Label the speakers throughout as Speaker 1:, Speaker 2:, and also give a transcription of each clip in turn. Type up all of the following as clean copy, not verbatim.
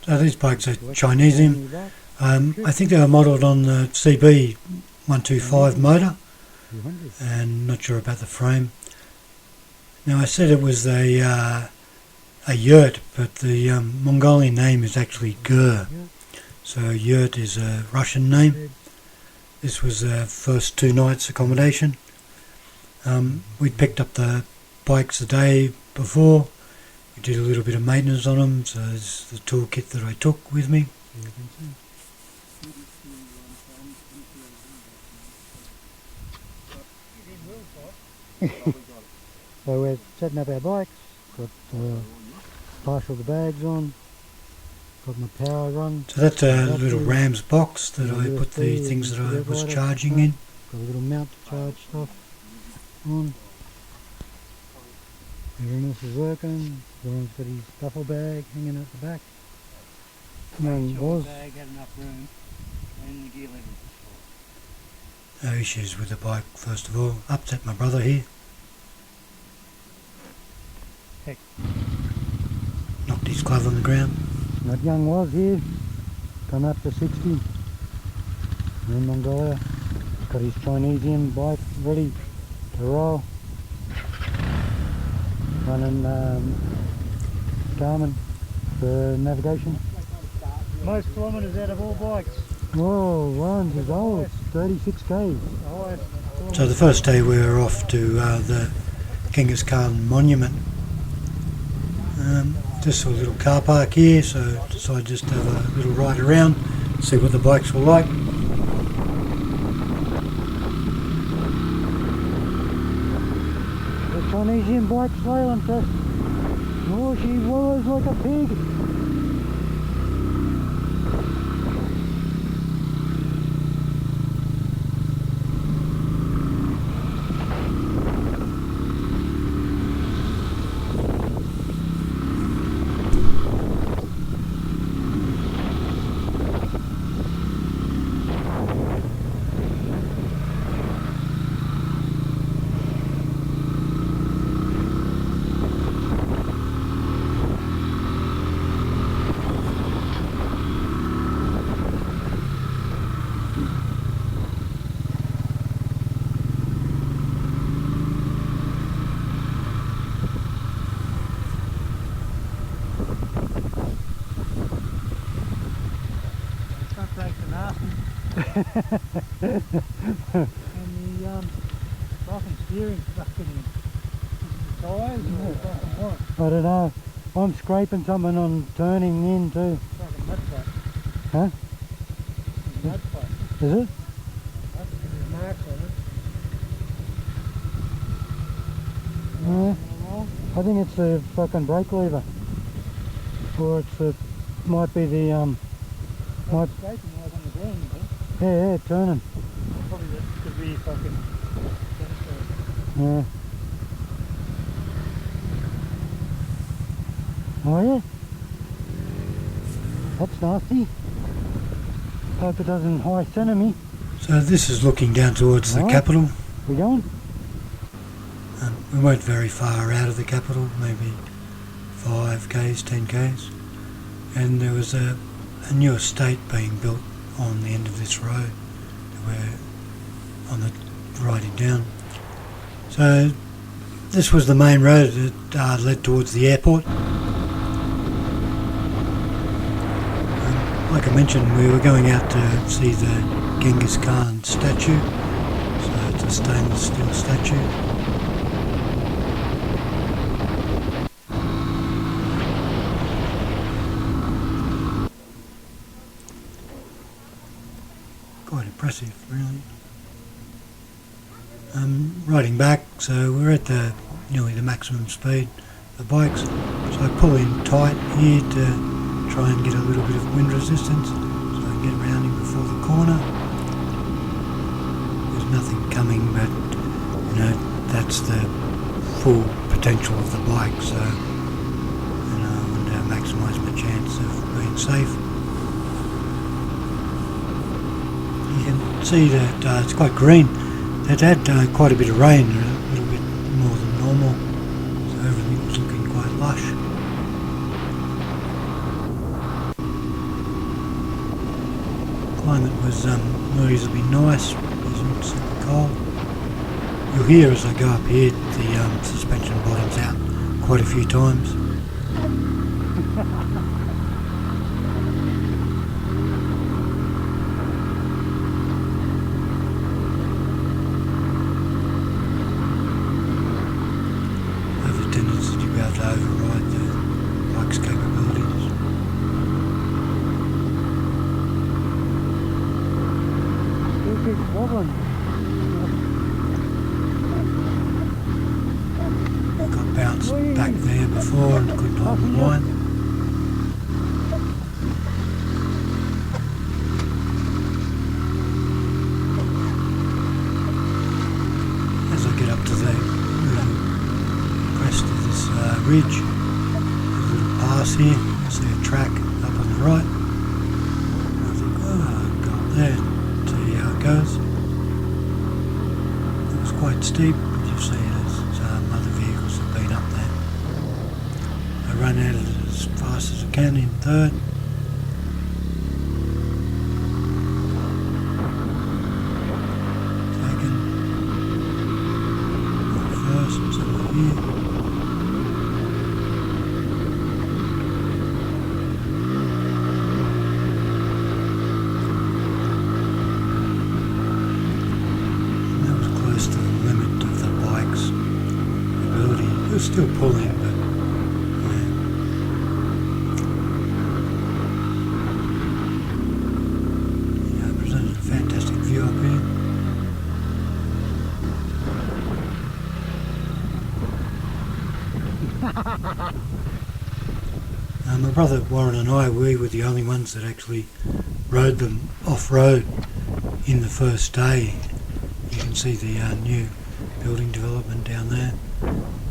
Speaker 1: So these bikes are Chinese in. I think they were modelled on the CB 125 motor, and not sure about the frame. Now I said it was a yurt, but the Mongolian name is actually Gur. So yurt is a Russian name. This was the first 2 nights accommodation. We picked up the bikes the day before. We did a little bit of maintenance on them, so this is the toolkit that I took with me.
Speaker 2: So we're setting up our bikes, got partial the bags on, got my power run.
Speaker 1: So that's a little Ram's box that I put the things that I was charging in.
Speaker 2: Got a little mount to charge stuff on. Everything else is working. Lauren's got his duffel bag hanging out the back.
Speaker 3: Make sure the bag had enough room and the gear level.
Speaker 1: No issues with the bike, first of all. Upset my brother here.
Speaker 3: Heck.
Speaker 1: Knocked his glove on the ground.
Speaker 2: That young was here, come up to 60 in Mongolia. Got his Chinese bike ready to roll. Running Garmin for navigation.
Speaker 3: Most kilometres out of all bikes.
Speaker 2: Whoa, one's is old, 36 k's.
Speaker 1: So the first day we were off to the Genghis Khan monument. Just a little car park here, so decided just to have a little ride around, see what the bikes were like.
Speaker 2: The Chinese bike silencer. Oh, she was like a pig.
Speaker 3: And the fucking steering fucking tires or fucking what?
Speaker 2: I don't know. I'm scraping something on turning in too.
Speaker 3: Fucking mud flat.
Speaker 2: Huh?
Speaker 3: Mud flat.
Speaker 2: Is it?
Speaker 3: There's marks on it.
Speaker 2: Yeah. I think it's the fucking brake lever. Or it's the, might be the
Speaker 3: Might scraping like on the ground, you think?
Speaker 2: yeah, turning.
Speaker 3: Probably that could be fucking
Speaker 2: Yeah. Oh yeah? That's nasty. Hope it doesn't high centre me.
Speaker 1: So this is looking down towards the capital.
Speaker 2: We going?
Speaker 1: We weren't very far out of the capital, maybe 5 k's, 10 k's. And there was a new estate being built on the end of this road that we're on the riding down. So this was the main road that led towards the airport. Like I mentioned, we were going out to see the Genghis Khan statue. So it's a stainless steel statue. Quite impressive, really. Riding back, so we're at nearly the maximum speed of the bikes. So I pull in tight here to try and get a little bit of wind resistance, so I can get around him before the corner. There's nothing coming, but you know that's the full potential of the bike. So you know, I want to maximise my chance of being safe. You can see that it's quite green. It had quite a bit of rain, a little bit more than normal, so everything was looking quite lush. climate was reasonably nice, wasn't super cold. You'll hear as I go up here the suspension bottoms out quite a few times. Have a tendency to be able to override the bike's capabilities.
Speaker 2: Still keeps wobbling.
Speaker 1: Got bounced back there before and couldn't hold the line. As I get up to the little crest of this ridge, there's a little pass here. I see a track up on the right. I think, oh, I'll go up there and see how it goes. It was quite steep, but you see there's other vehicles have been up there. I run at it as fast as I can in third. Second. First, so over here. And that was close to the limit of the bike's ability. It was still pulling, but yeah. Yeah, it presented a fantastic view up here. My brother Warren and I, we were the only ones that actually rode them off-road in the first day. You can see the new building development down there,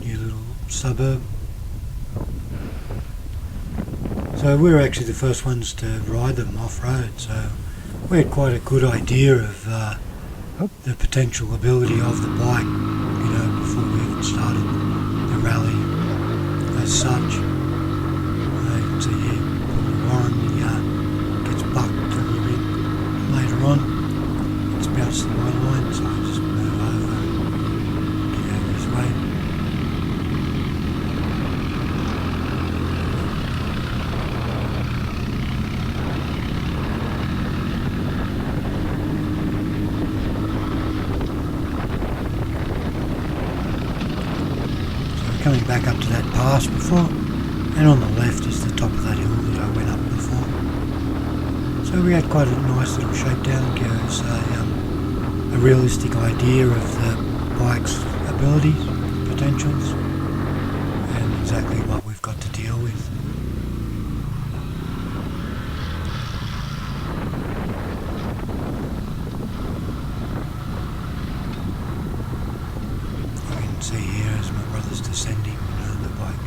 Speaker 1: new little suburb. So we were actually the first ones to ride them off-road, so we had quite a good idea of the potential ability of the bike, you know, before we even started the rally as such. You can see here, Warren, he gets bucked a little bit later on. It's bounced the white line, so I just move over and get out of his way. So coming back up to that pass before, and on the left is the top of that hill that I went up before. So we had quite a nice little shakedown, gives us a realistic idea of the bike's abilities, potentials, and exactly what we've got to deal with. You can see here as my brother's descending the bike.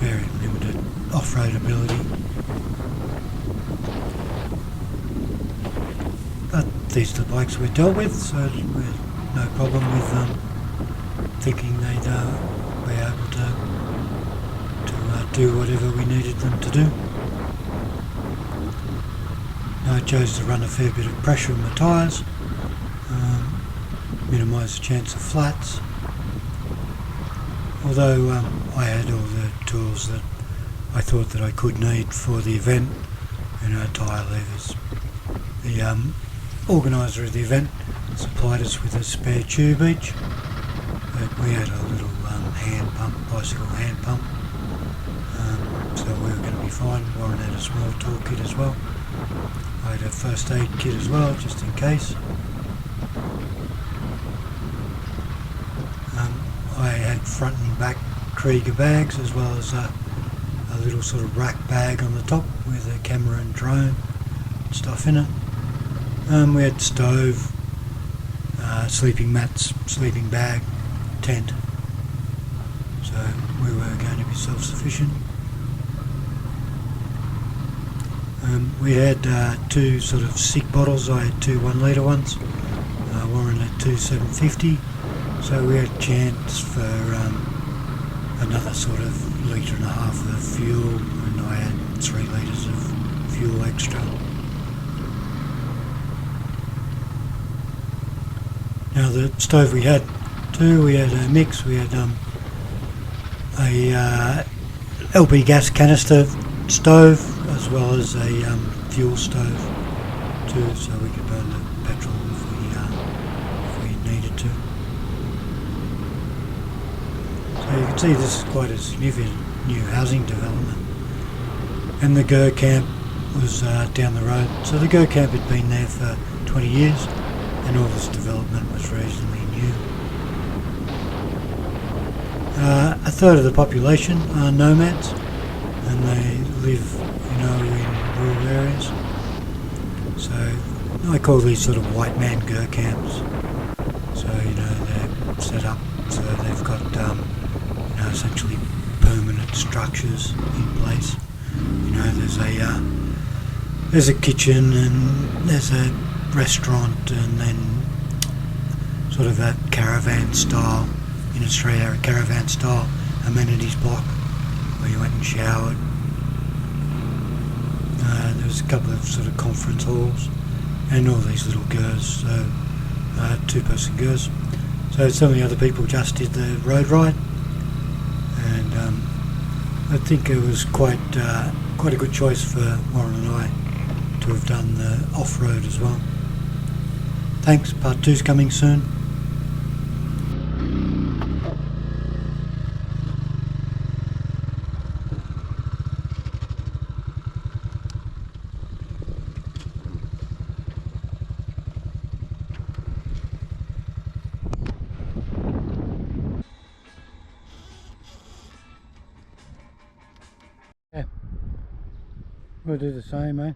Speaker 1: Very limited off-road ability. But these are the bikes we're dealt with, so we're no problem with thinking they'd be able to do whatever we needed them to do. Now I chose to run a fair bit of pressure on the tyres, minimise the chance of flats. Although I had all the tools that I thought that I could need for the event, you know, tyre levers. The organiser of the event supplied us with a spare tube each, but we had a little hand pump, bicycle hand pump, so we were going to be fine. Warren had a small toolkit as well. I had a first aid kit as well, just in case. I had front and back Krieger bags, as well as a little sort of rack bag on the top with a camera and drone and stuff in it. We had stove, sleeping mats, sleeping bag, tent. So we were going to be self-sufficient. We had two sort of sick bottles. I had two 1 litre ones. Warren had two 750. So we had a chance for another sort of litre and a half of fuel, and I had 3 litres of fuel extra. Now the stove we had too, we had a mix, we had a LP gas canister stove as well as a fuel stove too, so we could burn the petrol if we needed to. So you can see this is quite a significant new housing development. And the Gur camp was down the road. So the Gur camp had been there for 20 years and all this development was reasonably new. A third of the population are nomads and they live, in rural areas. So I call these sort of white man Gur camps. So, they're set up so they've got, essentially permanent structures in place. There's a kitchen and there's a restaurant and then sort of a caravan style, in Australia, a caravan style amenities block where you went and showered. There was a couple of sort of conference halls and all these little gurs, so two-person gurs. So some of the other people just did the road ride, and I think it was quite a good choice for Warren and I to have done the off-road as well. Thanks, part 2's coming soon. Yeah, we'll do the same, eh?